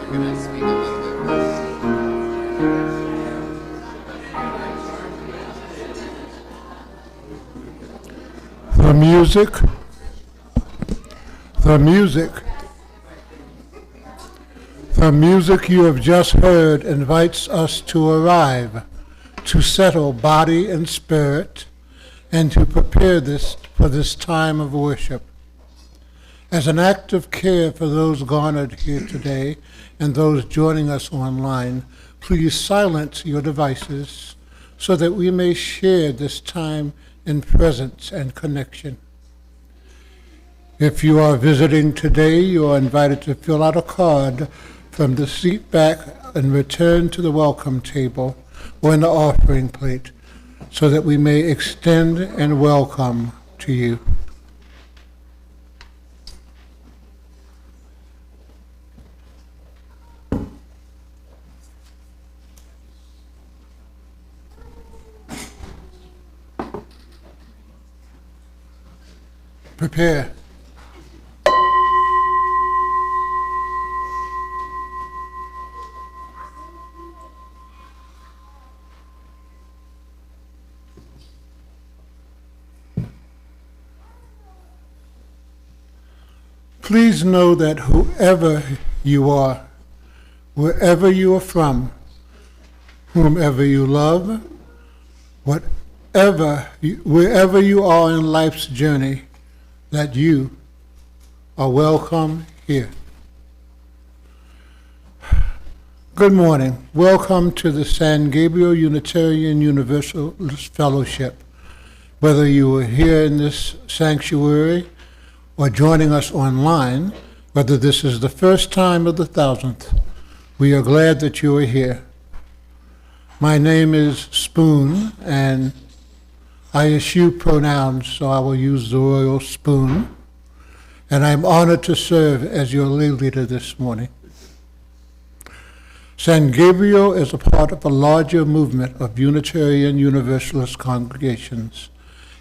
The music, the music, the music you have just heard invites us to arrive, to settle body and spirit, and to prepare for this time of worship. As an act of care for those garnered here today and those joining us online, please silence your devices so that we may share this time in presence and connection. If you are visiting today, you are invited to fill out a card from the seat back and return to the welcome table or in the offering plate so that we may extend and welcome to you. Prepare. Please know that whoever you are, wherever you are from, whomever you love, wherever you are in life's journey, that you are welcome here. Good morning. Welcome to the San Gabriel Unitarian Universalist Fellowship. Whether you are here in this sanctuary or joining us online, whether this is the first time or the 1000th, we are glad that you are here. My name is Spoon, and I eschew pronouns, so I will use the royal spoon, and I'm honored to serve as your lay leader this morning. San Gabriel is a part of a larger movement of Unitarian Universalist congregations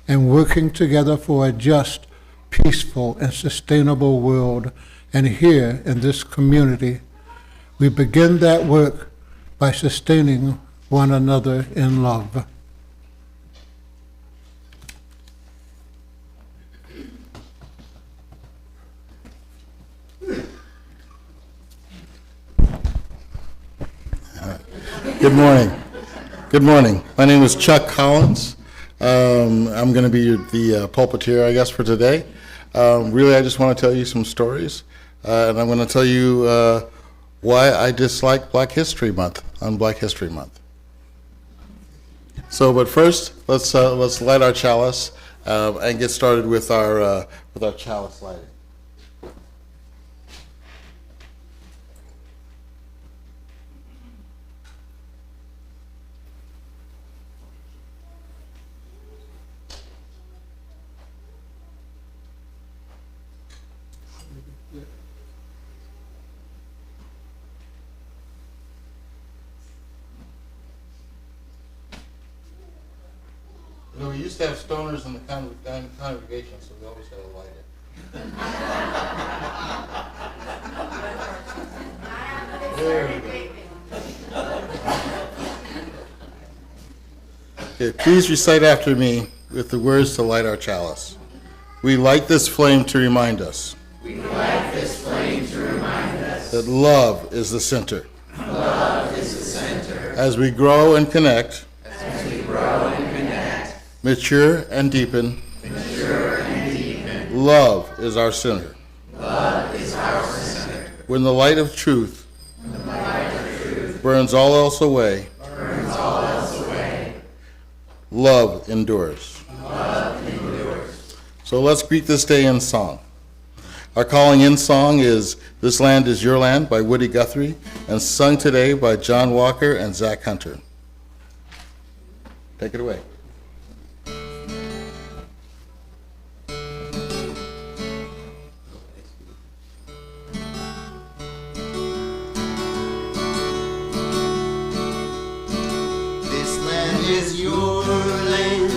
and working together for a just, peaceful, and sustainable world. And here in this community, we begin that work by sustaining one another in love. Good morning. Good morning. My name is Chuck Collins. I'm going to be the pulpiteer, I guess, for today. Really, I just want to tell you some stories, and I'm going to tell you why I dislike Black History Month on Black History Month. So, but first, let's light our chalice and get started with our chalice lighting. You know, we used to have stoners in the congregation, so we always had to light it. There we go. Okay, please recite after me with the words to light our chalice. We light this flame to remind us. We light this flame to remind us that love is the center. Love is the center. As we grow and connect, mature and deepen, love is our center. Love is our center. When the light of truth, burns all else away, love endures. So let's greet this day in song. Our calling in song is This Land Is Your Land by Woody Guthrie, and sung today by John Walker and Zach Hunter. Take it away. Is your land,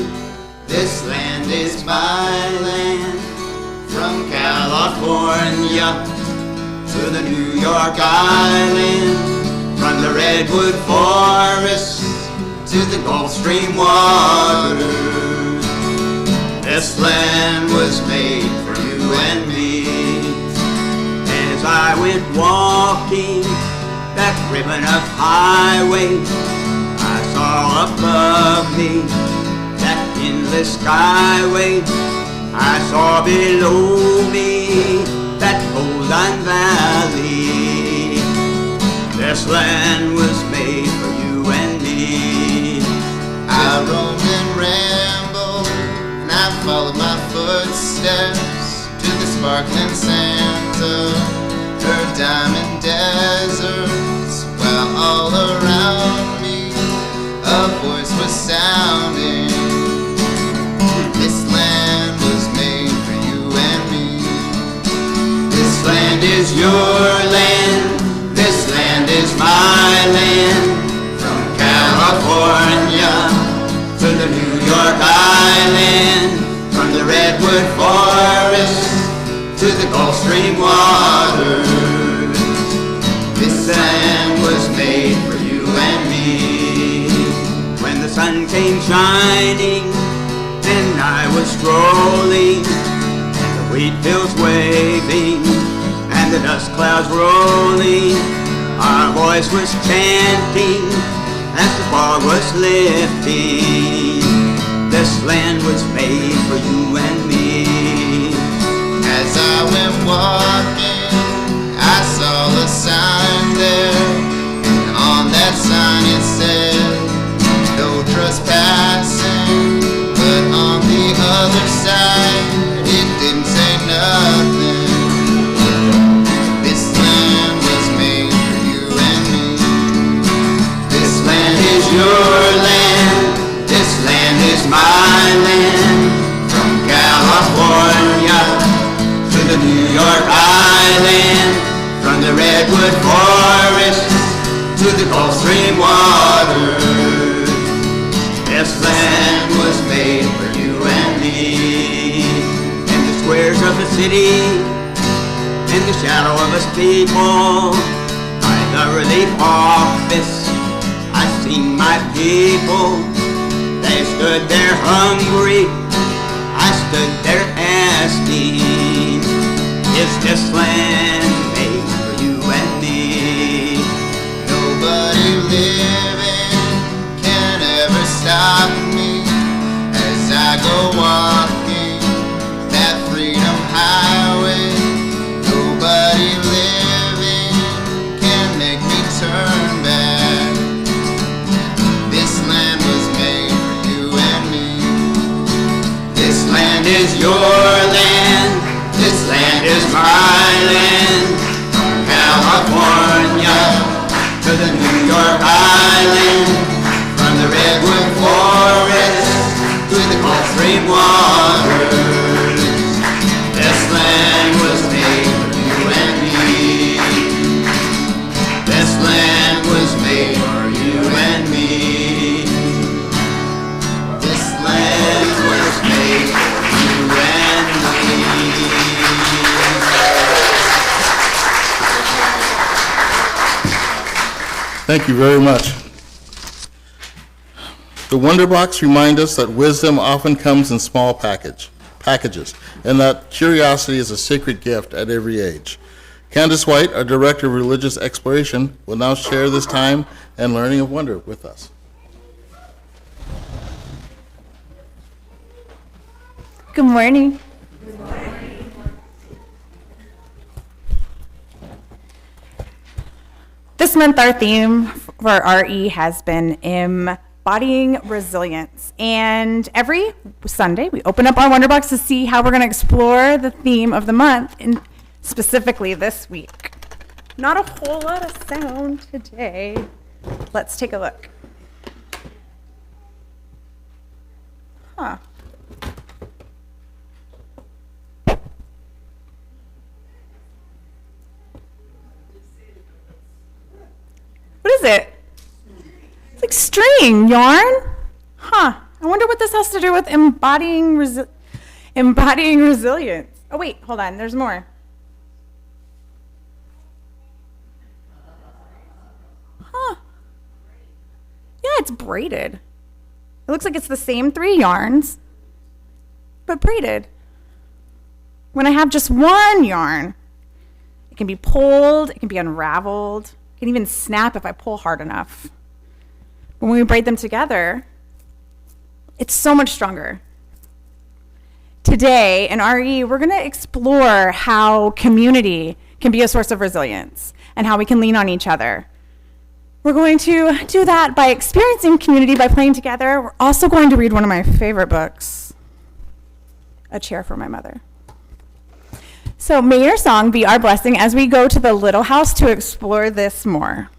this land is my land, from California to the New York Island, from the redwood forest to the Gulf Stream waters. This land was made for you and me. As I went walking that ribbon of highway, I saw above me that endless skyway. I saw below me that golden valley. This land was made for you and me. I roamed and rambled, and I followed my footsteps to the sparkling sands of her diamond deserts, while all around me a voice was sounding. This land was made for you and me. This land is your land, this land is my land. From California to the New York Island, from the redwood forest to the Gulf Stream waters. This land was made for you and me. When the sun came shining and I was strolling, and the wheat fields waving and the dust clouds rolling, our voice was chanting as the fog was lifting. This land was made for you and me. As I went walking, I saw a sign there, and on that sign it said, no trespassing. But on the other side, it didn't say nothing. This land was made for you and me. This land is your land, this land is my land. From California to the New York Island, from the redwood forest to the Gulf Stream waters. This land was made for you and me. In the squares of the city, in the shadow of a steeple, by the relief office, I seen my people. They stood there hungry, I stood there asking, is this land made for you and me? Nobody living can ever stop me as I go walking that freedom highway. Nobody living can make me turn back. This land was made for you and me. This land is your land, this land is my land. From California to the New York Island, from the redwood forest to the Gulf Stream waters. This land was made for you and me. This land was made for you and me. This land was made for you and me. Thank you very much. The Wonder Box reminds us that wisdom often comes in small packages, and that curiosity is a sacred gift at every age. Candace White, our Director of Religious Exploration, will now share this time and learning of wonder with us. Good morning. This month, our theme for RE has been embodying resilience. And every Sunday, we open up our Wonder Box to see how we're going to explore the theme of the month, and specifically this week. Not a whole lot of sound today. Let's take a look. Huh. What is it? It's like string, yarn? Huh. I wonder what this has to do with embodying resilience. Oh wait, hold on, there's more. it's braided. It looks like it's the same 3 yarns, but braided. When I have just one yarn, it can be pulled, it can be unraveled, it can even snap if I pull hard enough. When we braid them together, it's so much stronger. Today in RE, we're going to explore how community can be a source of resilience and how we can lean on each other. We're going to do that by experiencing community, by playing together. We're also going to read one of my favorite books, A Chair for My Mother. So may your song be our blessing as we go to the little house to explore this more.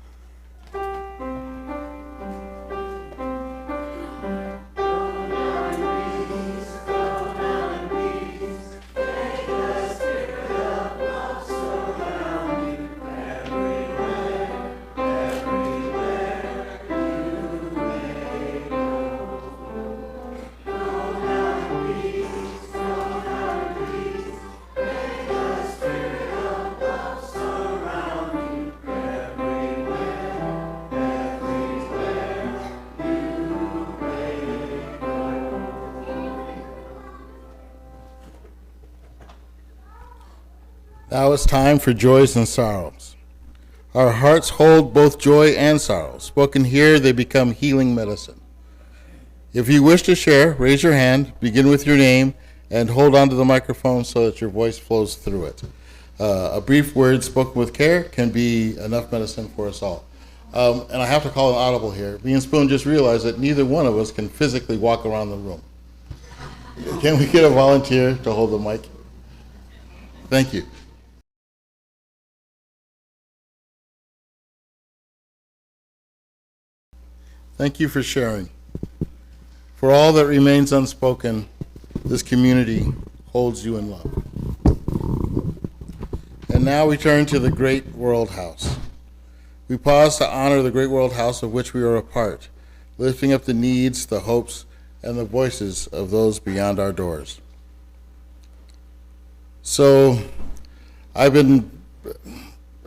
Now it's time for joys and sorrows. Our hearts hold both joy and sorrow. Spoken here, they become healing medicine. If you wish to share, raise your hand, begin with your name, and hold on to the microphone so that your voice flows through it. A brief word spoken with care can be enough medicine for us all. And I have to call an audible here. Me and Spoon just realized that neither one of us can physically walk around the room. Can we get a volunteer to hold the mic? Thank you. Thank you for sharing. For all that remains unspoken, this community holds you in love. And now we turn to the Great World House. We pause to honor the Great World House of which we are a part, lifting up the needs, the hopes, and the voices of those beyond our doors. So I've been,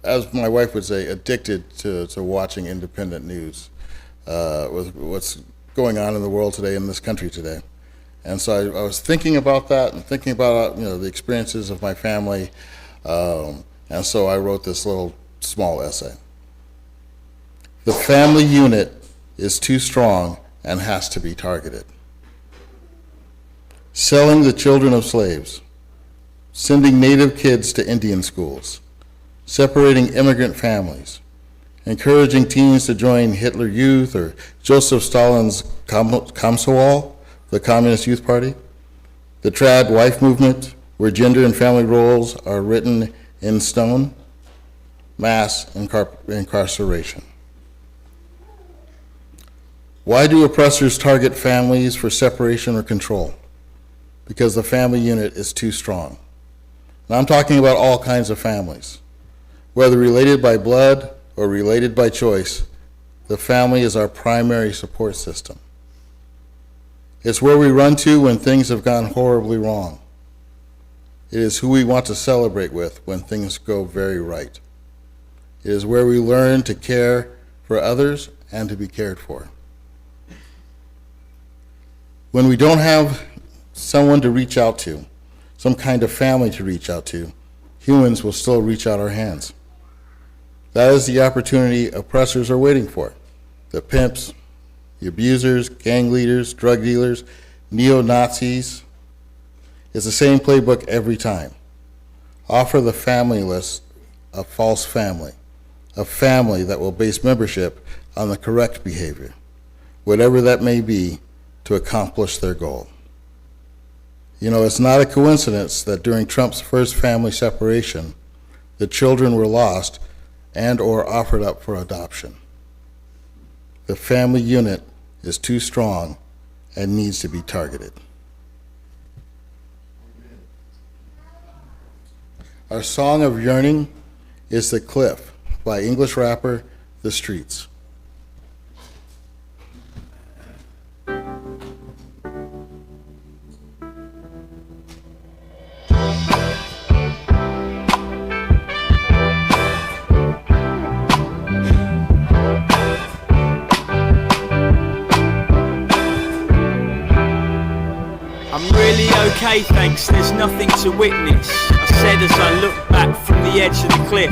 as my wife would say, addicted to watching independent news. With what's going on in the world today, in this country today. And so I was thinking about that and thinking about the experiences of my family, and so I wrote this little small essay. The family unit is too strong and has to be targeted. Selling the children of slaves, sending native kids to Indian schools, separating immigrant families, encouraging teens to join Hitler Youth or Joseph Stalin's Komsomol, the Communist Youth Party, the trad wife movement, where gender and family roles are written in stone, mass incarceration. Why do oppressors target families for separation or control? Because the family unit is too strong. And I'm talking about all kinds of families, whether related by blood or related by choice. The family is our primary support system. It's where we run to when things have gone horribly wrong. It is who we want to celebrate with when things go very right. It is where we learn to care for others and to be cared for. When we don't have someone to reach out to, some kind of family to reach out to, humans will still reach out our hands. That is the opportunity oppressors are waiting for. The pimps, the abusers, gang leaders, drug dealers, neo-Nazis. It's the same playbook every time. Offer the familyless a false family, a family that will base membership on the correct behavior, whatever that may be, to accomplish their goal. You know, it's not a coincidence that during Trump's first family separation, the children were lost and or offered up for adoption. The family unit is too strong and needs to be targeted. Our song of yearning is The Cliff by English rapper The Streets. okay, thanks, there's nothing to witness, I said as I looked back from the edge of the cliff.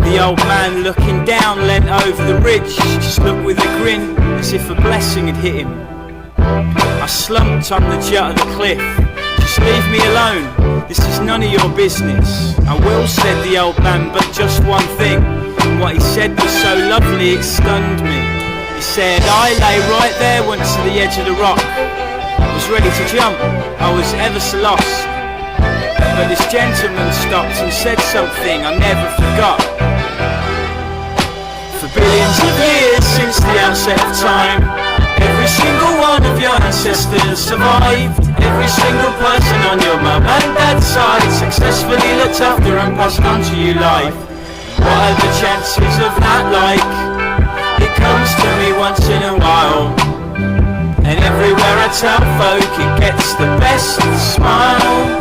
The old man looking down leant over the ridge, just looked with a grin as if a blessing had hit him. I slumped on the jut of the cliff. Just leave me alone, this is none of your business. I will, said the old man, but just one thing. And what he said was so lovely it stunned me. He said, I lay right there once to the edge of the rock. I was ready to jump, I was ever so lost. But this gentleman stopped and said something I never forgot. For billions of years since the outset of time, every single one of your ancestors survived. Every single person on your mum and dad's side successfully looked after and passed on to you life. What are the chances of that like? It comes to me once in a while, and everywhere I tell folk it gets the best smile.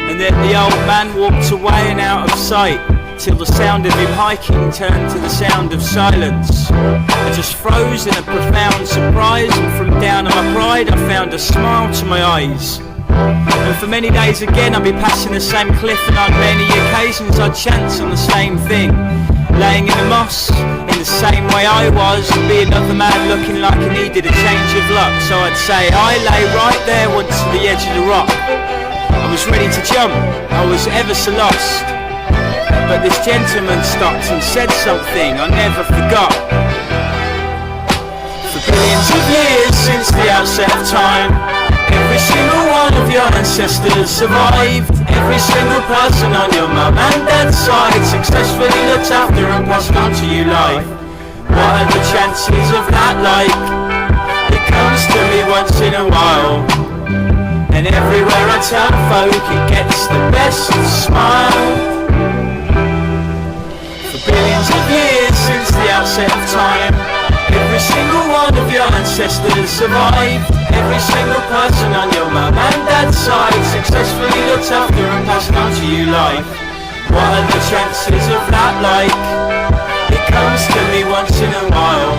And then the old man walked away and out of sight, till the sound of him hiking turned to the sound of silence. I just froze in a profound surprise, and from down on my pride I found a smile to my eyes. And for many days again I'd be passing the same cliff, and on many occasions I'd chance on the same thing. Laying in the moss, in the same way I was, and be another man looking like he needed a change of luck. So I'd say, I lay right there once to the edge of the rock. I was ready to jump, I was ever so lost. But this gentleman stopped and said something I never forgot. For billions of years since the outset of time, every single one of your ancestors survived. Every single person on your mum and dad's side successfully looked after and passed on to you life. What are the chances of that like? It comes to me once in a while, and everywhere I tell folk it gets the best smile. For billions of years since the outset of time, every single one of your ancestors survived. Every single person on your mum and dad's side successfully looked after and passed on to you life. What are the chances of that like? It comes to me once in a while,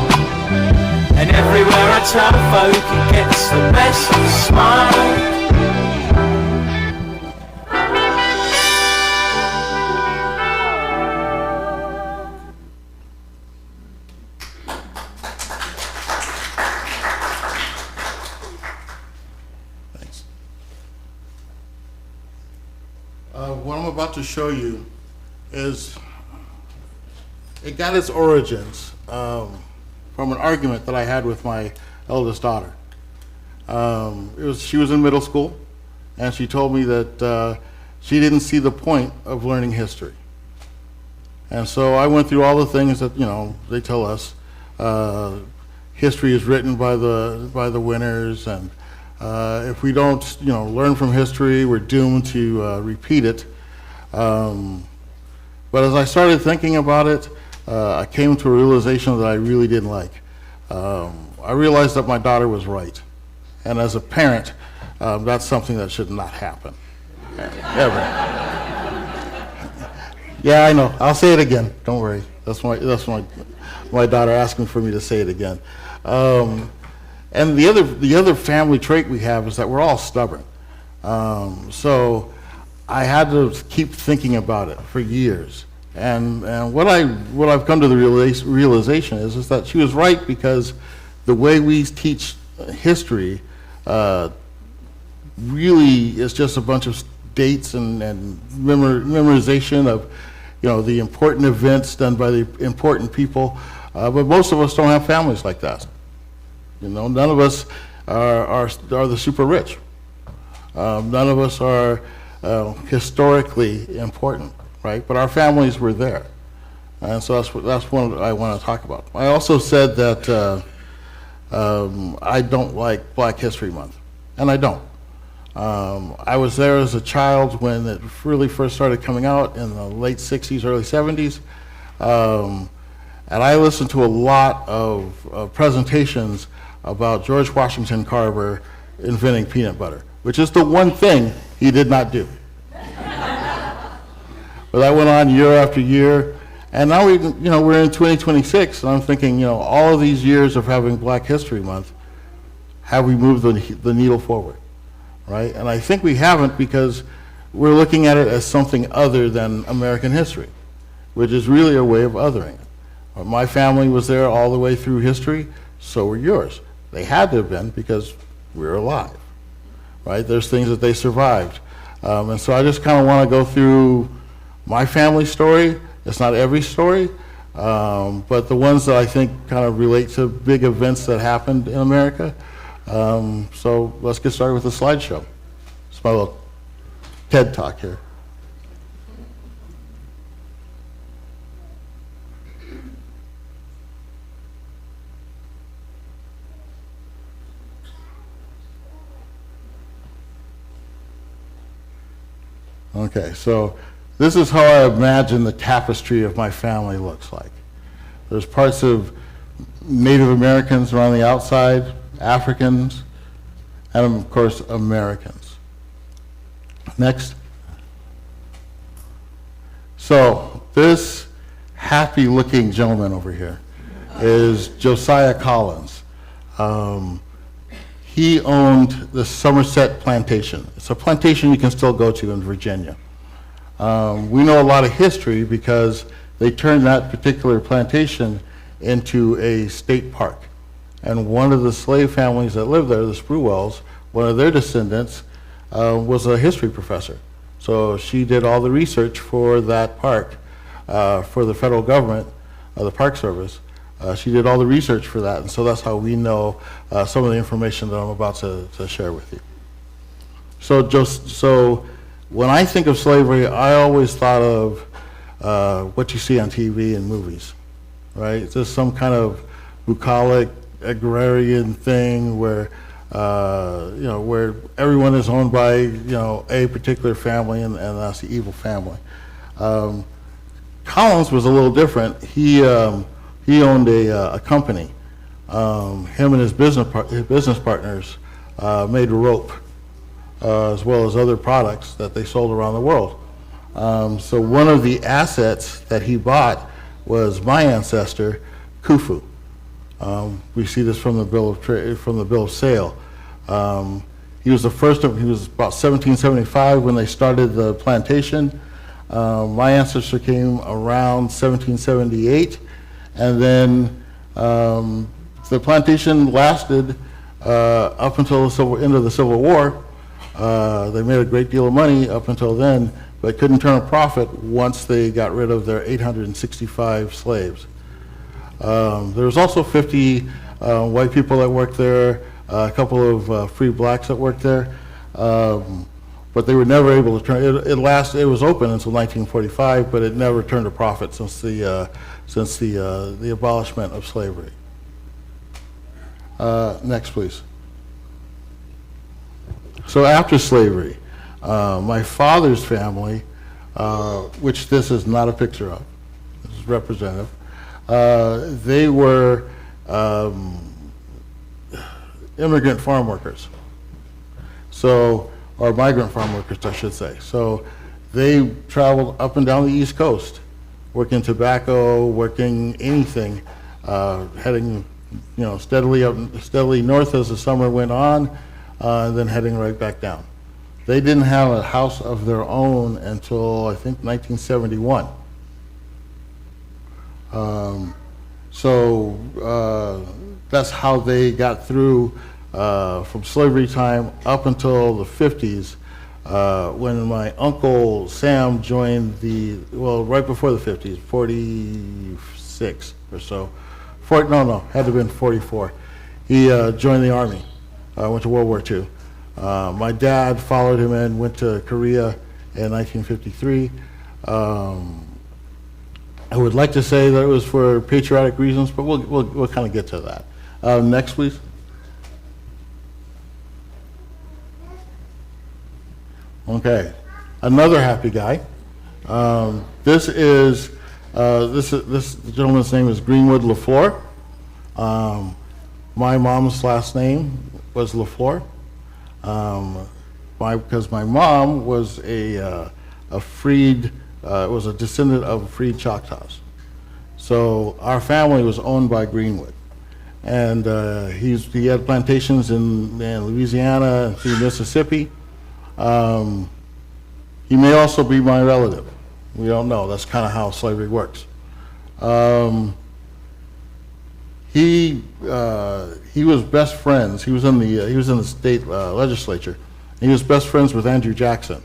and everywhere I tell folk it gets the best smile. What I'm about to show you is, it got its origins from an argument that I had with my eldest daughter. She was in middle school, and she told me that she didn't see the point of learning history. And so I went through all the things that, they tell us. History is written by the winners, and if we don't, learn from history, we're doomed to repeat it. But as I started thinking about it, I came to a realization that I really didn't like. I realized that my daughter was right, and as a parent, that's something that should not happen, ever. Yeah, I know. I'll say it again. Don't worry. That's my daughter asking for me to say it again. And the other family trait we have is that we're all stubborn. So I had to keep thinking about it for years. And what I've come to the realization is that she was right, because the way we teach history really is just a bunch of dates and memorization of the important events done by the important people. But most of us don't have families like that. None of us are the super rich. None of us are historically important, right? But our families were there, and so that's what I want to talk about. I also said that I don't like Black History Month, and I don't. I was there as a child when it really first started coming out in the late 60s, early 70s, and I listened to a lot of presentations about George Washington Carver inventing peanut butter, which is the one thing he did not do. But that went on year after year, And now we're in 2026, and I'm thinking, all of these years of having Black History Month, have we moved the needle forward, right? And I think we haven't, because we're looking at it as something other than American history, which is really a way of othering it. My family was there all the way through history, so were yours. They had to have been, because we're alive, right? There's things that they survived. And so I just kind of want to go through my family story. It's not every story, but the ones that I think kind of relate to big events that happened in America. So let's get started with the slideshow. It's my little TED Talk here. Okay, so this is how I imagine the tapestry of my family looks like. There's parts of Native Americans around the outside, Africans, and of course, Americans. Next. So this happy-looking gentleman over here is Josiah Collins. He owned the Somerset Plantation. It's a plantation you can still go to in Virginia. We know a lot of history because they turned that particular plantation into a state park. And one of the slave families that lived there, the Spruwells, one of their descendants was a history professor. So she did all the research for that park, for the federal government, the Park Service. She did all the research for that, and so that's how we know some of the information that I'm about to share with you. So when I think of slavery, I always thought of what you see on TV and movies, right? It's just some kind of bucolic, agrarian thing where, where everyone is owned by, a particular family, and that's the evil family. Collins was a little different. He owned a company. Him and his business partners made rope, as well as other products that they sold around the world. So one of the assets that he bought was my ancestor, Khufu. We see this from the bill of sale. He was about 1775 when they started the plantation. My ancestor came around 1778. And then the plantation lasted up until the end of the Civil War. They made a great deal of money up until then, but couldn't turn a profit once they got rid of their 865 slaves. There was also 50 white people that worked there, a couple of free blacks that worked there, but they were never able to turn it. It was open until 1945, but it never turned a profit since the abolishment of slavery. Next, please. So after slavery, my father's family, which this is not a picture of, this is representative, they were immigrant farm workers. Or migrant farm workers, I should say. So they traveled up and down the East Coast, working tobacco, working anything, heading, steadily north as the summer went on, and then heading right back down. They didn't have a house of their own until, I think, 1971. That's how they got through from slavery time up until the 50s, when my uncle Sam joined right before the 50s, 46 or so. Had to have been 44. He joined the Army, went to World War II. My dad followed him in, went to Korea in 1953. I would like to say that it was for patriotic reasons, but we'll kind of get to that. Next, please. Okay, another happy guy. This gentleman's name is Greenwood LaFleur. My mom's last name was LaFleur. Because my mom was a freed, was a descendant of freed Choctaws. So our family was owned by Greenwood. And he had plantations in Louisiana and through Mississippi. He may also be my relative. We don't know. That's kind of how slavery works. He was best friends. He was in the state legislature. He was best friends with Andrew Jackson.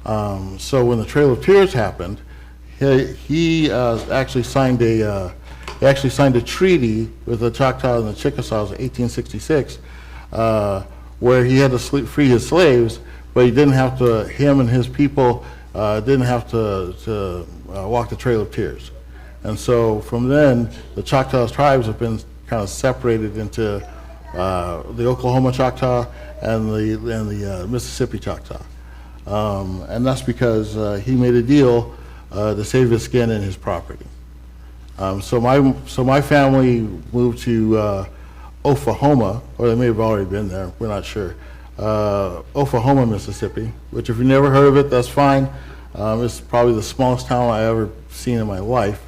So when the Trail of Tears happened, he actually signed a treaty with the Choctaws and the Chickasaws in 1866, where he had to free his slaves, but he didn't have to. Him and his people didn't have to walk the Trail of Tears. And so from then, the Choctaw tribes have been kind of separated into the Oklahoma Choctaw and the Mississippi Choctaw. And that's because he made a deal to save his skin and his property. So my family moved to Oklahoma, or they may have already been there, we're not sure. Oklahoma, Mississippi, which if you've never heard of it, that's fine. It's probably the smallest town I ever seen in my life.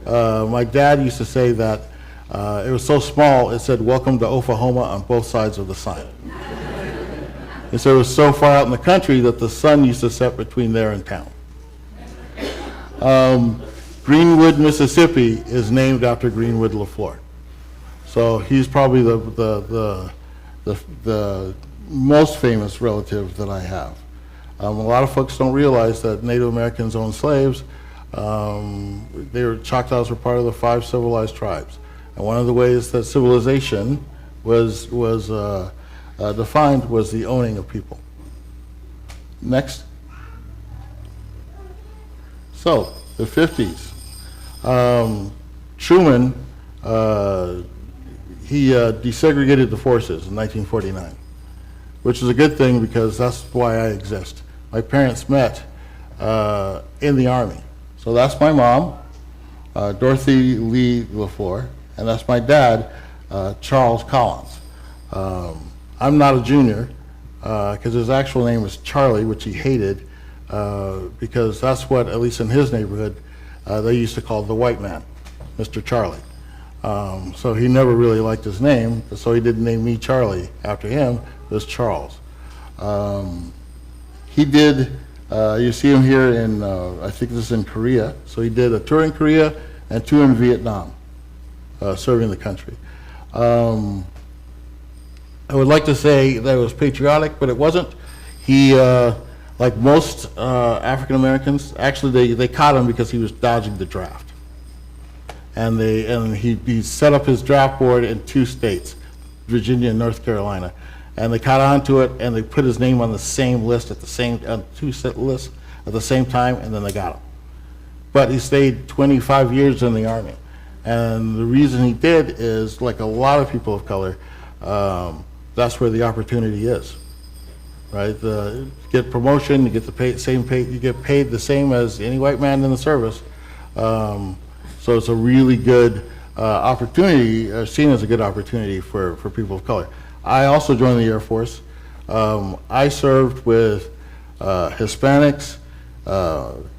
My dad used to say that it was so small, it said, "Welcome to Oklahoma" on both sides of the sign. And so it was so far out in the country that the sun used to set between there and town. Greenwood, Mississippi is named after Greenwood LaFleur. So he's probably the most famous relative that I have. A lot of folks don't realize that Native Americans owned slaves. Choctaws were part of the 5 civilized tribes. And one of the ways that civilization was defined was the owning of people. Next. So, the 50s. Truman, he desegregated the forces in 1949, which is a good thing because that's why I exist. My parents met in the Army. So that's my mom, Dorothy Lee LaFleur, and that's my dad, Charles Collins. I'm not a junior because his actual name was Charlie, which he hated because that's what, at least in his neighborhood, they used to call the white man, Mr. Charlie. So he never really liked his name, so he didn't name me Charlie after him. It was Charles. He did, you see him here in, I think this is in Korea. So he did a tour in Korea and 2 in Vietnam, serving the country. I would like to say that it was patriotic, but it wasn't. He, like most African Americans, actually they caught him because he was dodging the draft. And he set up his draft board in 2 states, Virginia and North Carolina. And they caught on to it, and they put his name on the same list at the same, on 2 set lists at the same time, and then they got him. But he stayed 25 years in the Army. And the reason he did is, like a lot of people of color, that's where the opportunity is, right? You get promotion, you get the same pay, you get paid the same as any white man in the service. So it's a really good opportunity, seen as a good opportunity for people of color. I also joined the Air Force. I served with Hispanics,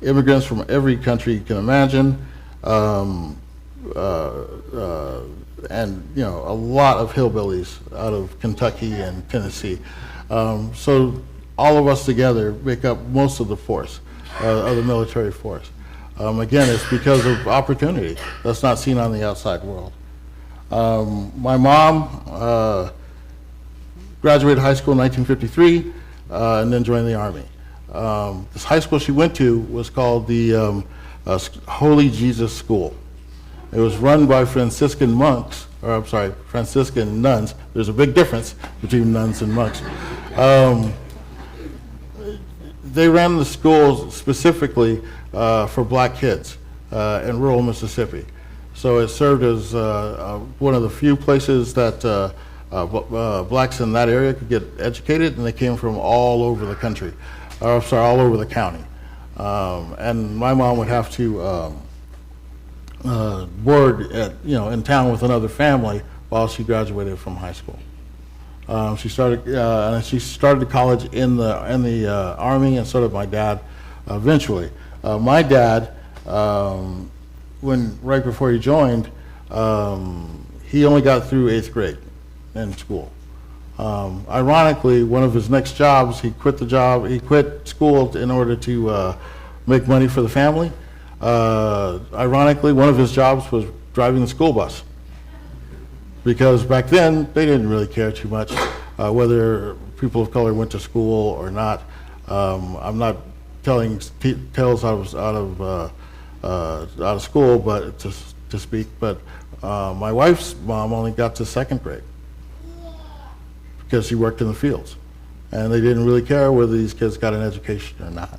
immigrants from every country you can imagine, and a lot of hillbillies out of Kentucky and Tennessee. So all of us together make up most of the force, of the military force. Again, it's because of opportunity that's not seen on the outside world. My mom graduated high school in 1953 and then joined the Army. This high school she went to was called the Holy Jesus School. It was run by Franciscan monks, or I'm sorry, Franciscan nuns. There's a big difference between nuns and monks. They ran the schools specifically for black kids in rural Mississippi. So it served as one of the few places that blacks in that area could get educated, and they came from all over the country, or sorry, all over the county. And my mom would have to board at, in town with another family while she graduated from high school. She started college in the Army, and so did my dad eventually. My dad right before he joined, he only got through 8th grade in school. Ironically, one of his next jobs, he quit school in order to make money for the family. Ironically, one of his jobs was driving the school bus. Because back then, they didn't really care too much whether people of color went to school or not. I'm not telling tales out of school, but to speak. But my wife's mom only got to 2nd grade because she worked in the fields, and they didn't really care whether these kids got an education or not.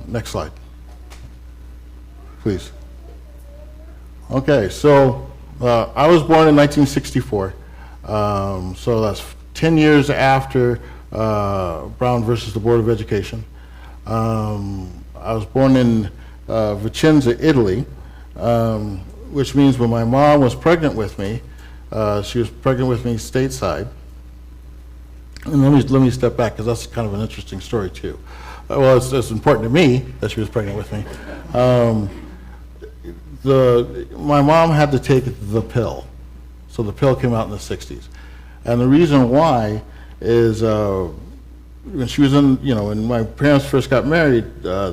Next slide, please. Okay, so I was born in 1964, so that's 10 years after Brown versus the Board of Education. I was born in Vicenza, Italy, which means when my mom was pregnant with me, she was pregnant with me stateside. And let me step back, because that's kind of an interesting story too. Well, it's important to me that she was pregnant with me. My mom had to take the pill, so the pill came out in the 60s. And the reason why is when she was when my parents first got married, I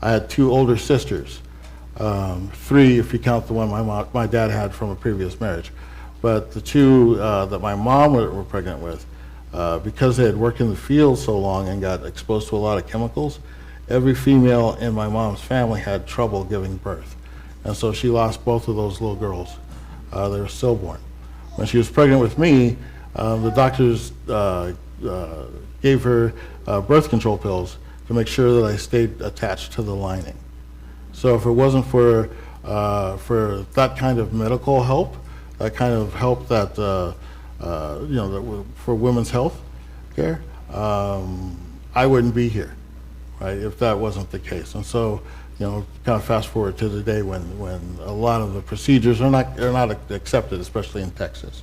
had 2 older sisters, 3 if you count the one my dad had from a previous marriage. But the 2 that my mom were pregnant with, because they had worked in the field so long and got exposed to a lot of chemicals, every female in my mom's family had trouble giving birth. And so she lost both of those little girls. They were stillborn. When she was pregnant with me, the doctors gave her birth control pills to make sure that I stayed attached to the lining. So if it wasn't for that kind of medical help, that kind of help that for women's health care, I wouldn't be here, right? If that wasn't the case. And so, kind of fast forward to the day when a lot of the procedures are not accepted, especially in Texas.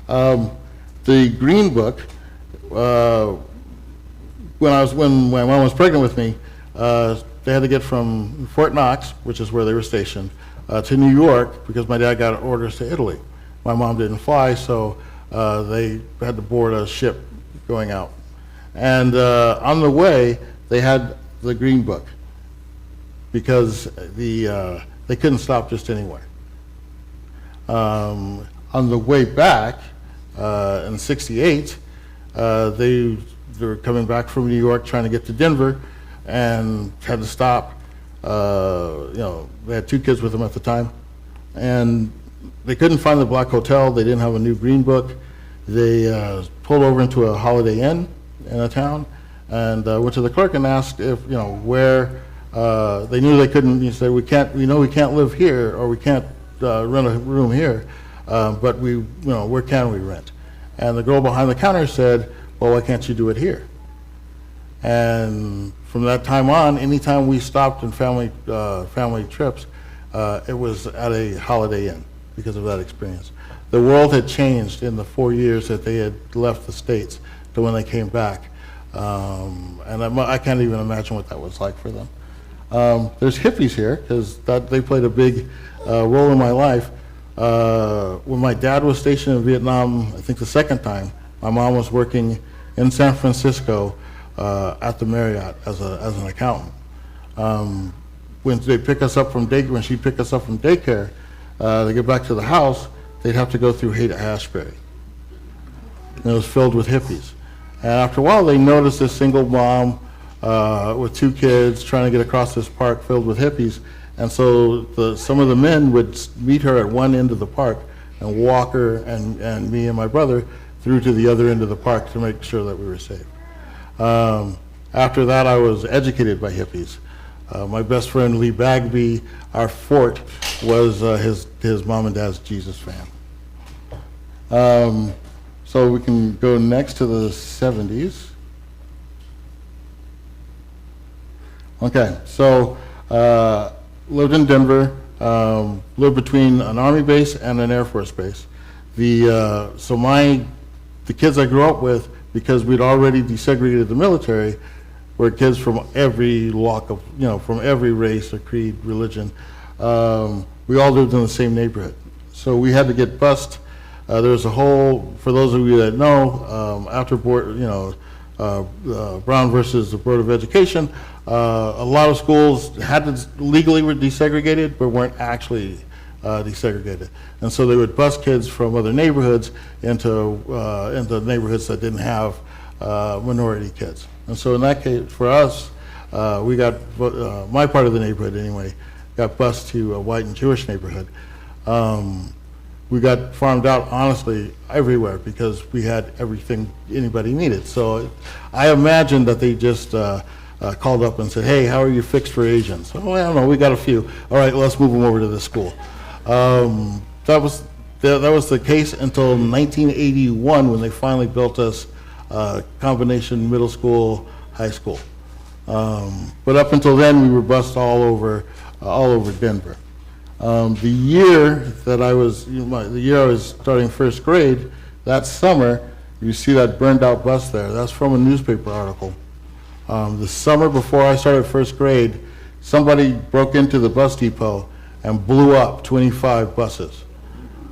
The Green Book, when my mom was pregnant with me, they had to get from Fort Knox, which is where they were stationed, to New York because my dad got orders to Italy. My mom didn't fly, so they had to board a ship going out. And on the way, they had the Green Book because they couldn't stop just anywhere. On the way back, in '68, they were coming back from New York trying to get to Denver and had to stop. They had 2 kids with them at the time, and they couldn't find the Black Hotel. They didn't have a new Green Book. They pulled over into a Holiday Inn in a town and went to the clerk and asked if, where they knew they couldn't. He said, we can't live here, or we can't rent a room here, but where can we rent? And the girl behind the counter said, well, why can't you do it here? And from that time on, anytime we stopped in family trips, it was at a Holiday Inn because of that experience. The world had changed in the 4 years that they had left the States to when they came back. And I can't even imagine what that was like for them. There's hippies here because they played a big role in my life. When my dad was stationed in Vietnam, I think the 2nd time, my mom was working in San Francisco at the Marriott as an accountant. When she'd pick us up from daycare, to get back to the house, they'd have to go through Haight-Ashbury. And it was filled with hippies. And after a while, they noticed this single mom with 2 kids trying to get across this park filled with hippies. And so some of the men would meet her at one end of the park and walk her and me and my brother through to the other end of the park to make sure that we were safe. After that, I was educated by hippies. My best friend Lee Bagby, our fort, was his mom and dad's Jesus fan. So we can go next to the 70s. Okay, so lived in Denver, lived between an Army base and an Air Force base. The kids I grew up with, because we'd already desegregated the military, where kids from every walk of, from every race or creed, religion, we all lived in the same neighborhood. So we had to get bused. There was a whole, for those of you that know, after board, Brown versus the Board of Education, a lot of schools had to legally were desegregated, but weren't actually desegregated. And so they would bus kids from other neighborhoods into neighborhoods that didn't have minority kids. And so in that case, for us, we got, my part of the neighborhood anyway, got bused to a white and Jewish neighborhood. We got farmed out, honestly, everywhere because we had everything anybody needed. So I imagine that they just called up and said, hey, how are you fixed for Asians? Oh, I don't know, we got a few. All right, let's move them over to this school. That was the case until 1981 when they finally built us combination middle school, high school. But up until then, we were bused all over Denver. The year that I was, the year I was starting first grade, that summer, you see that burned out bus there. That's from a newspaper article. The summer before I started first grade, somebody broke into the bus depot and blew up 25 buses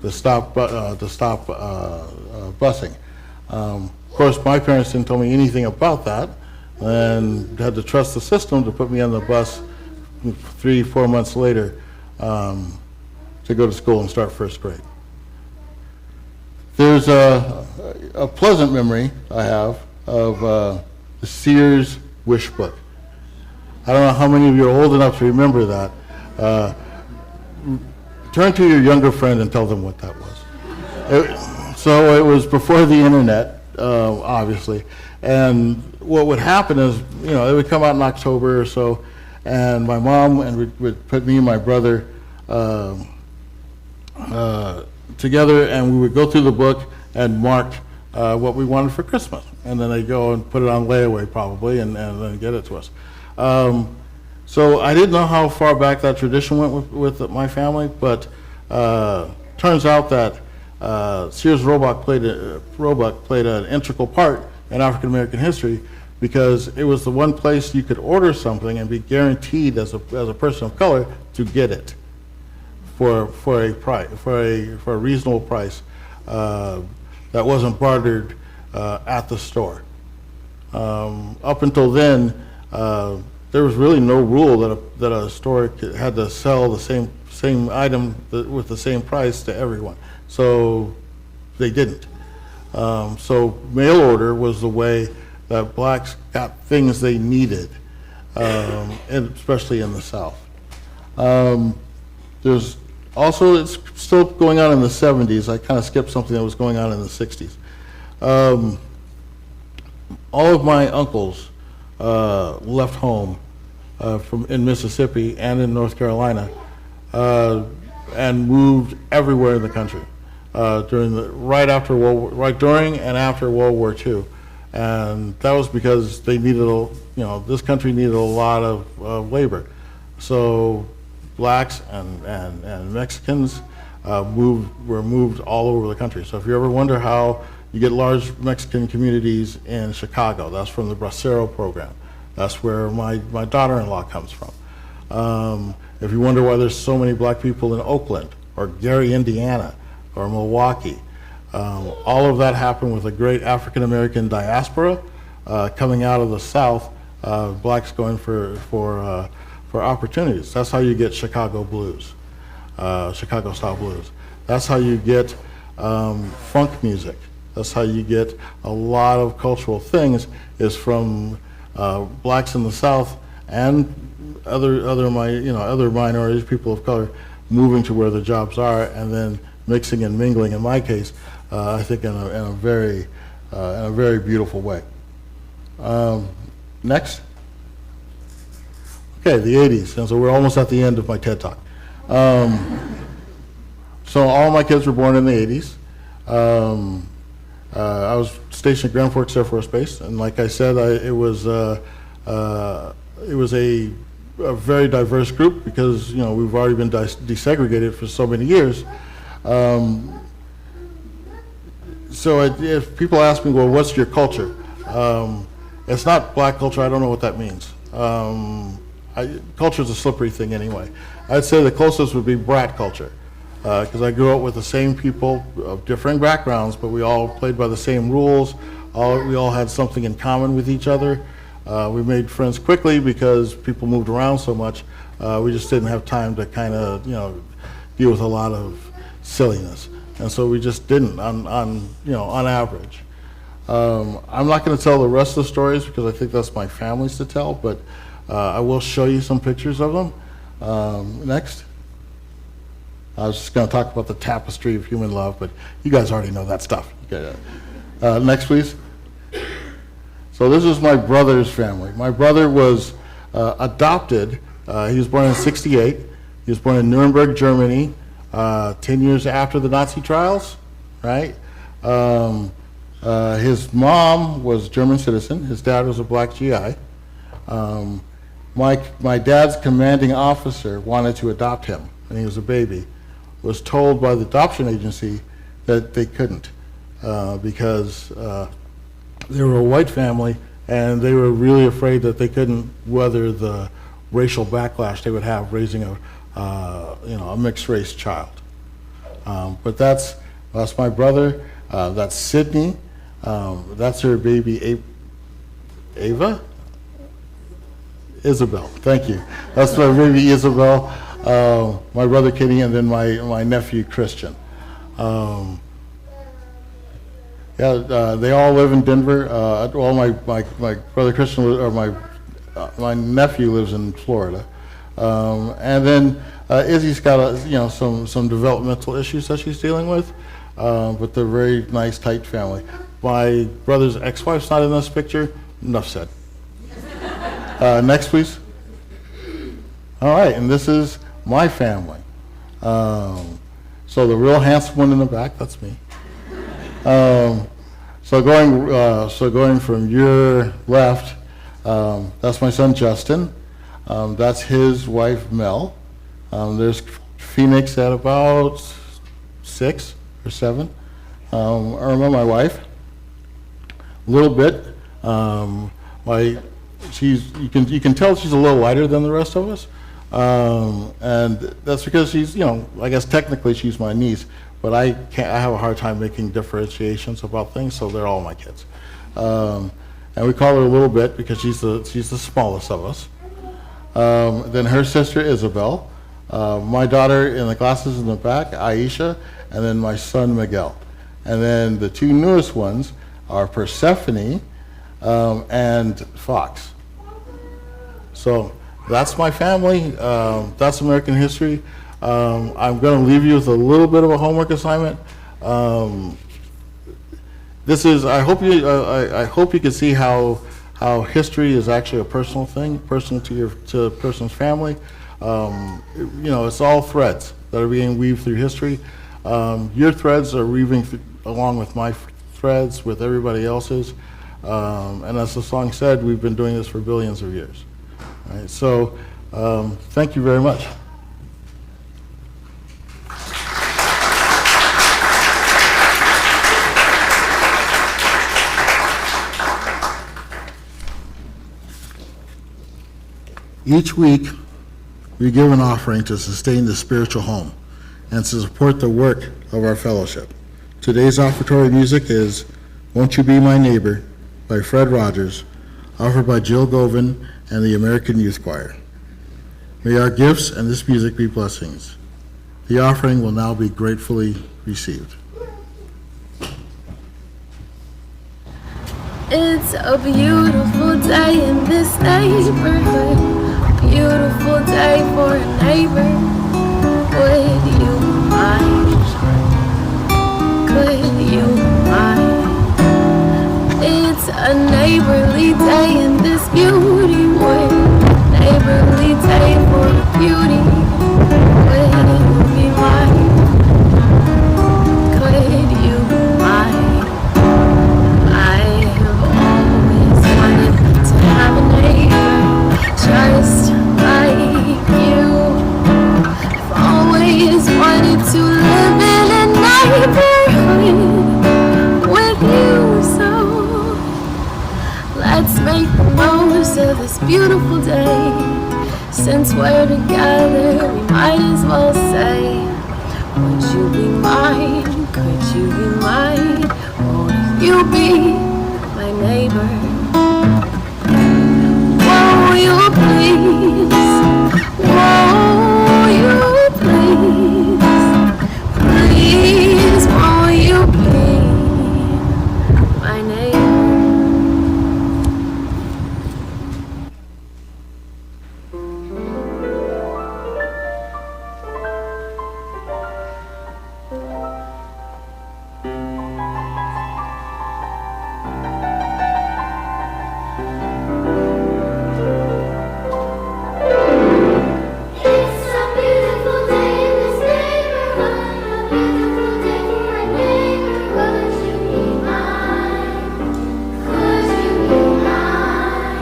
to stop busing. Of course, my parents didn't tell me anything about that, and had to trust the system to put me on the bus 3-4 months later to go to school and start first grade. There's a pleasant memory I have of the Sears Wish Book. I don't know how many of you are old enough to remember that. Turn to your younger friend and tell them what that was. So it was before the internet, obviously, and what would happen is, it would come out in October or so, and my mom would put me and my brother together, and we would go through the book and mark what we wanted for Christmas, and then they'd go and put it on layaway probably, and then get it to us. So I didn't know how far back that tradition went with my family, but turns out that Sears Roebuck played an integral part in African American history, because it was the one place you could order something and be guaranteed as a person of color to get it for a reasonable price that wasn't bartered at the store. Up until then, there was really no rule that a store had to sell the same item with the same price to everyone. So they didn't. So mail order was the way that blacks got things they needed, and especially in the South. There's also, it's still going on in the 70s. I kind of skipped something that was going on in the 60s. All of my uncles left home in Mississippi and in North Carolina and moved everywhere in the country right during and after World War II. And that was because they needed, this country needed a lot of labor. So blacks and Mexicans were moved all over the country. So if you ever wonder how you get large Mexican communities in Chicago, that's from the Bracero program. That's where my daughter-in-law comes from. If you wonder why there's so many black people in Oakland or Gary, Indiana, or Milwaukee, all of that happened with a great African-American diaspora coming out of the South, blacks going for opportunities. That's how you get Chicago blues, Chicago-style blues. That's how you get funk music. That's how you get a lot of cultural things, is from blacks in the South and other minorities, people of color, moving to where the jobs are, and then mixing and mingling. In my case, I think in a very beautiful way. Next. Okay, the 80s, and so we're almost at the end of my TED Talk. So all my kids were born in the 80s. I was stationed at Grand Forks Air Force Base, and like I said, it was a very diverse group, because we've already been desegregated for so many years. So if people ask me, well, what's your culture? It's not black culture. I don't know what that means. Culture is a slippery thing anyway. I'd say the closest would be brat culture, because I grew up with the same people of differing backgrounds, but we all played by the same rules. We all had something in common with each other. We made friends quickly because people moved around so much. We just didn't have time to kind of, deal with a lot of silliness, and so we just didn't on average. I'm not going to tell the rest of the stories because I think that's my family's to tell, but I will show you some pictures of them. Next. I was just going to talk about the tapestry of human love, but you guys already know that stuff. Next, please. So this is my brother's family. My brother was adopted. He was born in '68. He was born in Nuremberg, Germany, 10 years after the Nazi trials, right? His mom was German citizen. His dad was a black GI. My dad's commanding officer wanted to adopt him when he was a baby, was told by the adoption agency that they couldn't because they were a white family and they were really afraid that they couldn't weather the racial backlash they would have raising a mixed race child. But that's my brother. That's Sydney. That's her baby Ava? Isabel, thank you. That's my baby Isabel, my brother Kenny, and then my nephew Christian. They all live in Denver. Well, my brother Christian, or my nephew lives in Florida. And then Izzy's got some developmental issues that she's dealing with, but they're a very nice, tight family. My brother's ex-wife's not in this picture. Enough said. Next, please. All right, and this is my family. So the real handsome one in the back, that's me. So going from your left, that's my son Justin. That's his wife Mel. There's Phoenix at about 6 or 7. Irma, my wife. A little bit. You can tell she's a little lighter than the rest of us, and that's because she's, I guess technically she's my niece, but I have a hard time making differentiations about things, so they're all my kids. And we call her a little bit because she's the smallest of us. Then her sister Isabel, my daughter in the glasses in the back, Aisha, and then my son Miguel. And then the two newest ones are Persephone and Fox. So that's my family. That's American history. I'm going to leave you with a little bit of a homework assignment. I hope you can see how history is actually a personal thing, personal to a person's family. It's all threads that are being weaved through history. Your threads are weaving along with my threads, with everybody else's. And as the song said, we've been doing this for billions of years. All right, so thank you very much. Each week, we give an offering to sustain the spiritual home and to support the work of our fellowship. Today's offertory music is Won't You Be My Neighbor by Fred Rogers, offered by Jill Govan and the American Youth Choir. May our gifts and this music be blessings. The offering will now be gratefully received. It's a beautiful day in this neighborhood. Beautiful day for a neighbor. Would you mind? Could you mind? It's a neighborly day in this beauty world. Neighborly day for beauty. Would you be mine? Could you mind? I've always wanted to have a neighbor just like you. I've always wanted to live in a neighborhood with you. So let's make Since we're together, we might as well say, would you be mine? Could you be mine? Would you be my neighbor? Won't you please? Won't you please? Please, won't you be my neighbor? It's a beautiful day in this neighborhood, a beautiful day for a neighbor. Could you be mine? Could you be mine?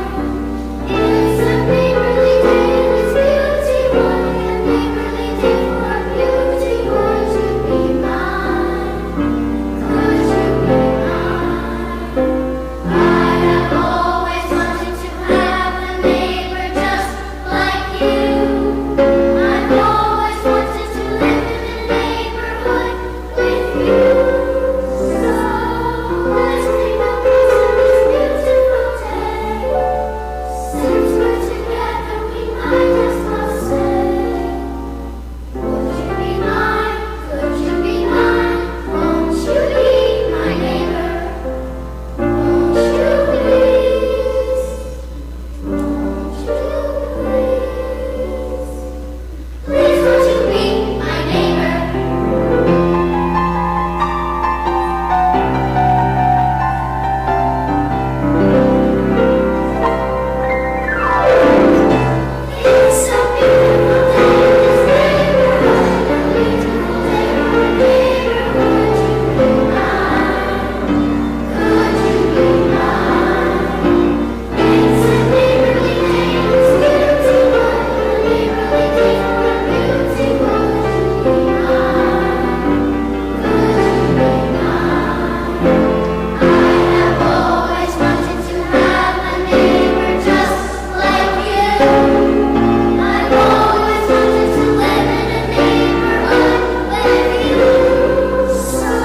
It's a neighborly day in this beauty wood, a neighborly day for a beauty. Would you be mine? Could you be mine? I have always wanted to have a neighbor just like you. I've always wanted to live in a neighborhood with you. So let's make the most of this beautiful day. Since we're together, we might as well say, would you be mine? Could you be mine? Won't you be my neighbor? Won't you please? Won't you please? Please won't you be my neighbor? It's a beautiful day in this neighborhood, a beautiful day for a neighbor. Would you be mine? Could you be mine? It's a neighborly day in this beauty wood, a neighborly day for a beauty. Would you be mine? Could you be mine? I have always wanted to have a neighbor just like you. I've always wanted to live in a neighborhood with you. So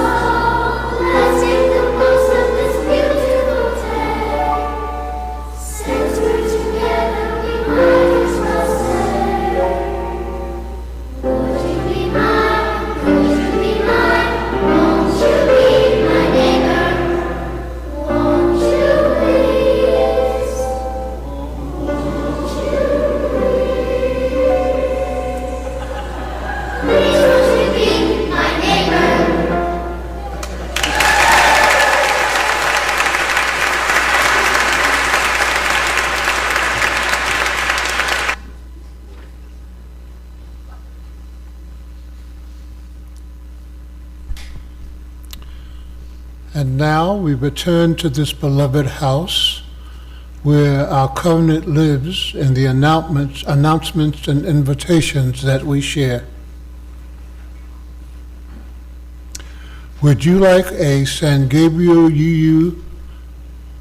let's make the most of this beautiful day. Since we're together, we might as well say, would you be mine? Could you be mine? Won't you be my neighbor? Won't you please? Won't you please won't you be my neighbor? And now we return to this beloved house where our covenant lives in the announcements and invitations that we share. Would you like a San Gabriel UU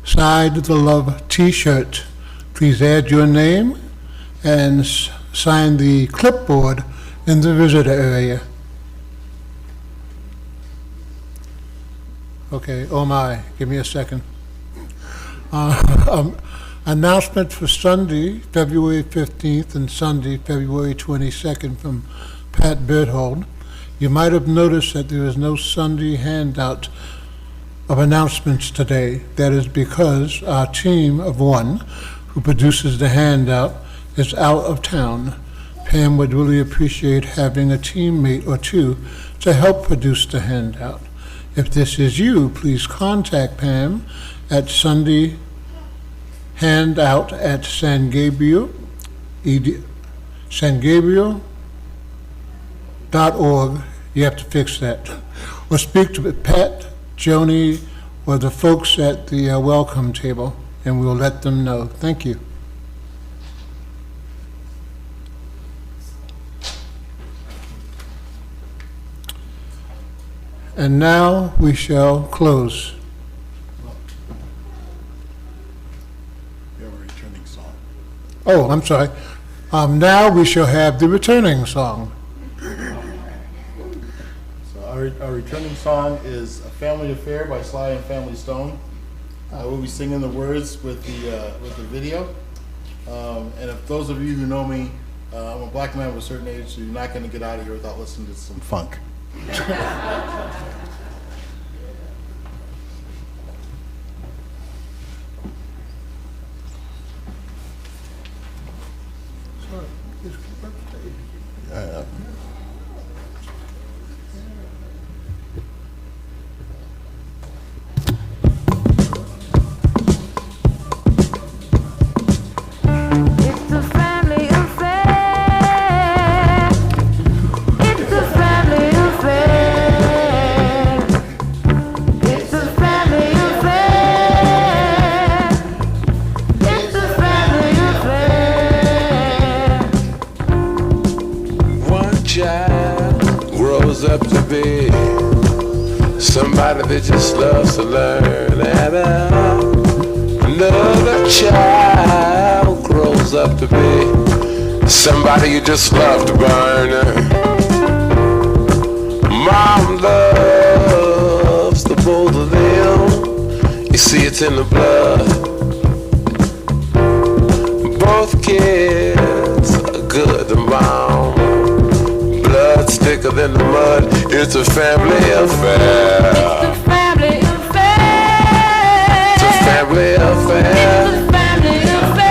Side of the Love t-shirt? Please add your name and sign the clipboard in the visitor area. Okay, oh my, give me a second. Announcement for Sunday, February 15th and Sunday, February 22nd from Pat Berthold. You might have noticed that there is no Sunday handout of announcements today. That is because our team of one who produces the handout is out of town. Pam would really appreciate having a teammate or two to help produce the handout. If this is you, please contact Pam at Sunday handout at San Gabriel, sangabriel.org. You have to fix that. Or speak to Pat, Joni, or the folks at the welcome table, and we'll let them know. Thank you. And now we shall close. We have a returning song. Oh, I'm sorry. Now we shall have the returning song. So our returning song is "A Family Affair" by Sly and Family Stone. We'll be singing the words with the video. And if those of you who know me, I'm a black man of a certain age, so you're not going to get out of here without listening to some funk. It's a family affair. It's a family affair. It's a family affair. It's a family affair. One child grows up to be somebody that just loves to learn, and another child grows up to be somebody you just love to burn. Mom loves the both of them. You see, it's in the blood. Both kids are good to mom. Blood's thicker than the mud. It's a family affair. It's a family affair. It's a family affair. It's a family affair.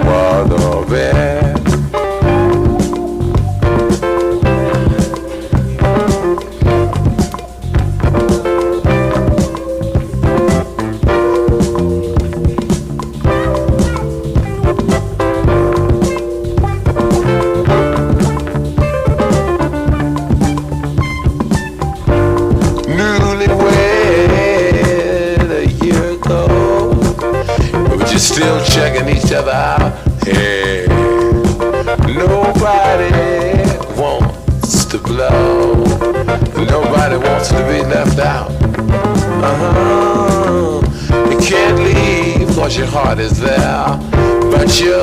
What a bear. Newlywed a year ago, but you're still checking each other out. Hey, nobody wants to blow. Nobody wants to be left out. You can't leave cause your heart is there, but you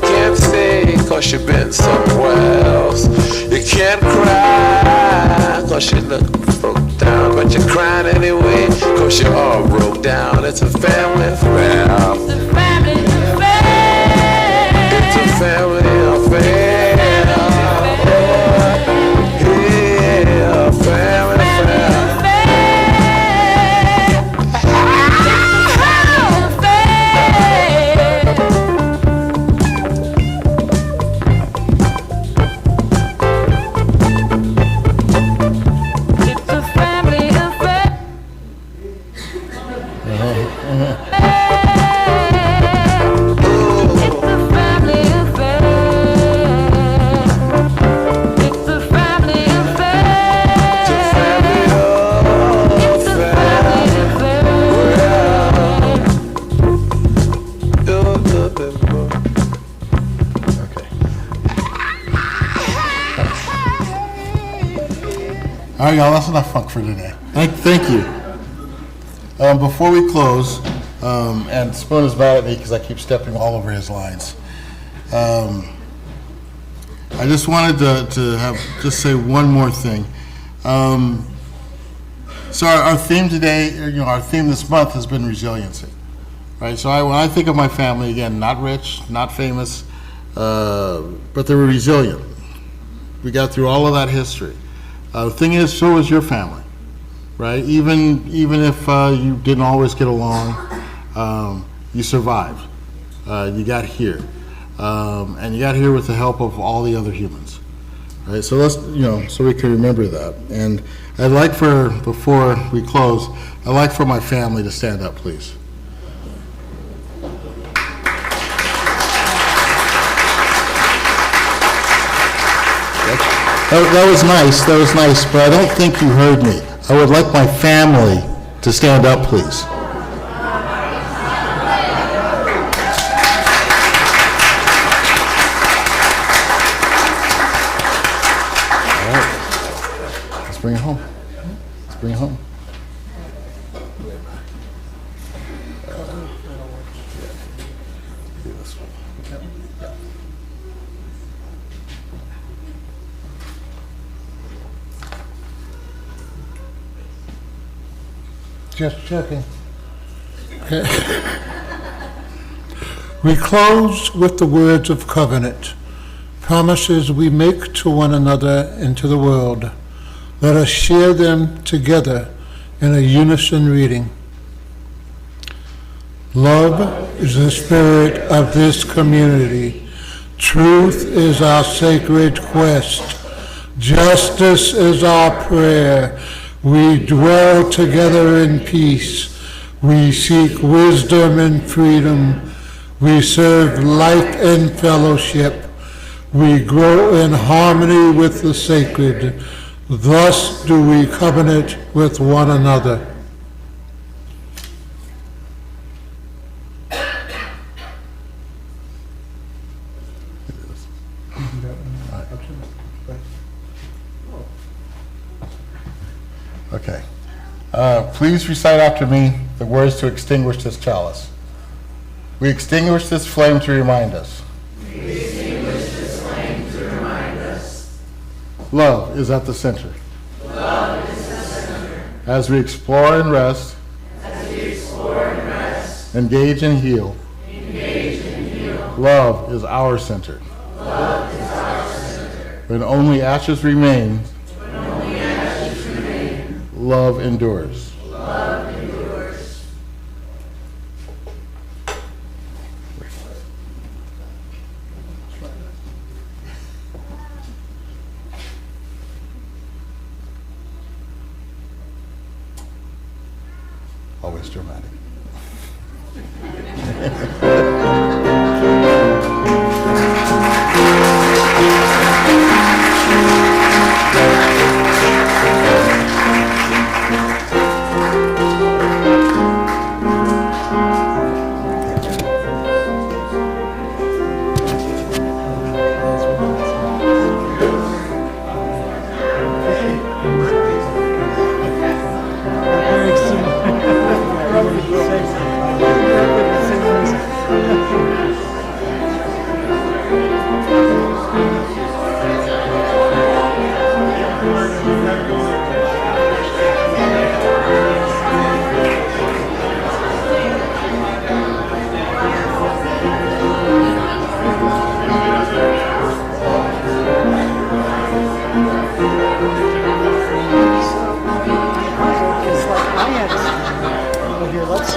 can't stay cause you've been somewhere else. You can't cry cause you look broke down, but you're crying anyway cause you're all broke down. It's a family affair. It's a family affair. It's a family affair. Yeah, a family affair. It's a family affair. It's a family affair. It's a family affair. It's a family All right, y'all, that's enough funk for today. Thank you. Before we close, and Spoon is mad at me because I keep stepping all over his lines. I just wanted to just say one more thing. So our theme today, our theme this month has been resiliency, right? So when I think of my family, again, not rich, not famous, but they were resilient. We got through all of that history. The thing is, so is your family, right? Even if you didn't always get along, you survived. You got here, and you got here with the help of all the other humans, right? So let's, so we can remember that. And I'd like before we close, I'd like for my family to stand up, please. That was nice, but I don't think you heard me. I would like my family to stand up, please. All right. Let's bring it home. Let's bring it home. Do this one. Just checking. Okay. We close with the words of covenant, promises we make to one another and to the world. Let us share them together in a unison reading. Love is the spirit of this community. Truth is our sacred quest. Justice is our prayer. We dwell together in peace. We seek wisdom and freedom. We serve life and fellowship. We grow in harmony with the sacred. Thus do we covenant with one another. Okay. Please recite after me the words to extinguish this chalice. We extinguish this flame to remind us. We extinguish this flame to remind us. Love is at the center. Love is the center. As we explore and rest. As we explore and rest. Engage and heal. Engage and heal. Love is our center. Love is our center. When only ashes remain. When only ashes remain. Love endures. Love endures. Always dramatic. Here, let's